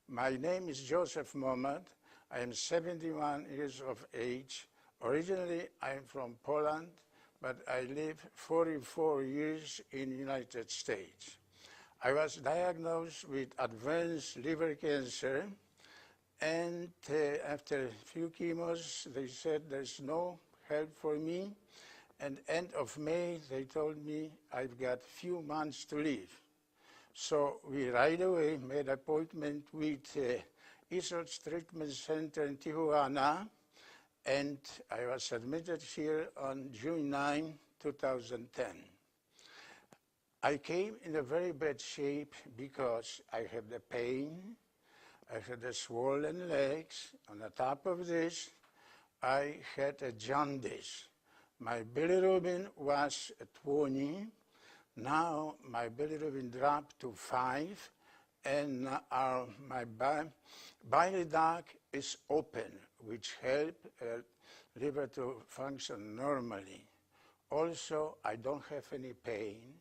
My name is Joseph Mohammed. I am 71 years of age. Originally, I am from Poland, but I live 44 years in the United States. I was diagnosed with advanced liver cancer, and after a few chemos, they said there's no help for me. And end of May, they told me I've got few months to live. So we right away made an appointment with Eastwood Treatment Center in Tijuana, and I was admitted here on June 9, 2010. I came in a very bad shape because I had the pain, I had the swollen legs. On the top of this, I had a jaundice. My bilirubin was 20. Now my bilirubin dropped to 5, and my bile duct is open, which helps liver to function normally. Also, I don't have any pain.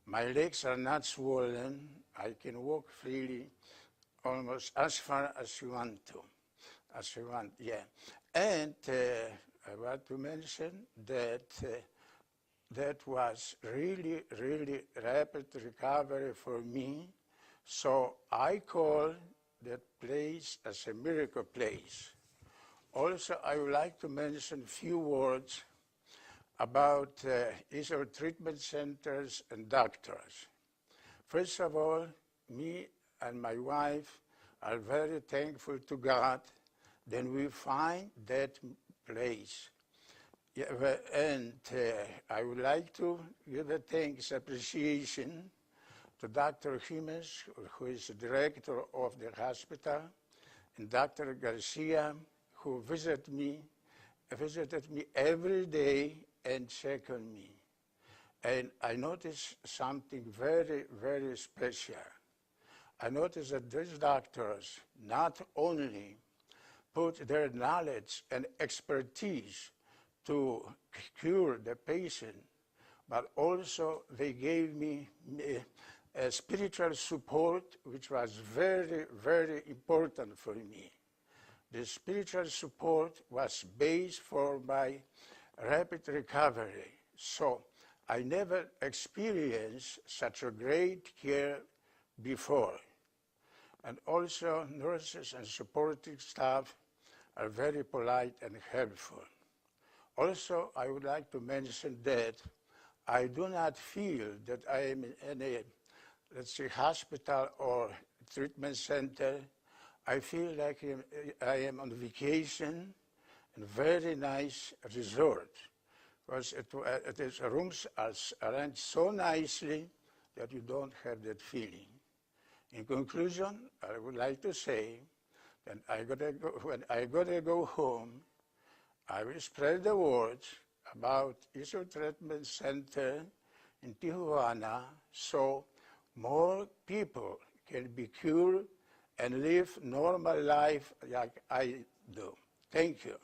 My legs are not swollen. I can walk freely, almost as far as you want to, yeah. And I want to mention that that was really, really rapid recovery for me. So I call that place as a miracle place. Also, I would like to mention a few words about Eastwood treatment centers and doctors. First of all, me and my wife are very thankful to God that we find that place. Yeah, and I would like to give a thanks, appreciation to Dr. Jimenez, who is the director of the hospital, and Dr. Garcia, who visited me every day and checked on me. And I noticed something very, very special. I noticed that these doctors not only put their knowledge and expertise to cure the patient, but also they gave me a spiritual support, which was very, very important for me. The spiritual support was based for my rapid recovery. So I never experienced such a great care before. And also nurses and supporting staff are very polite and helpful. Also, I would like to mention that I do not feel that I am in a, let's say, hospital or treatment center. I feel like I am on vacation in a very nice resort, because rooms are arranged so nicely that you don't have that feeling. In conclusion, I would like to say that when I gotta go home, I will spread the word about Eastwood Treatment Center in Tijuana so more people can be cured and live normal life like I do. Thank you.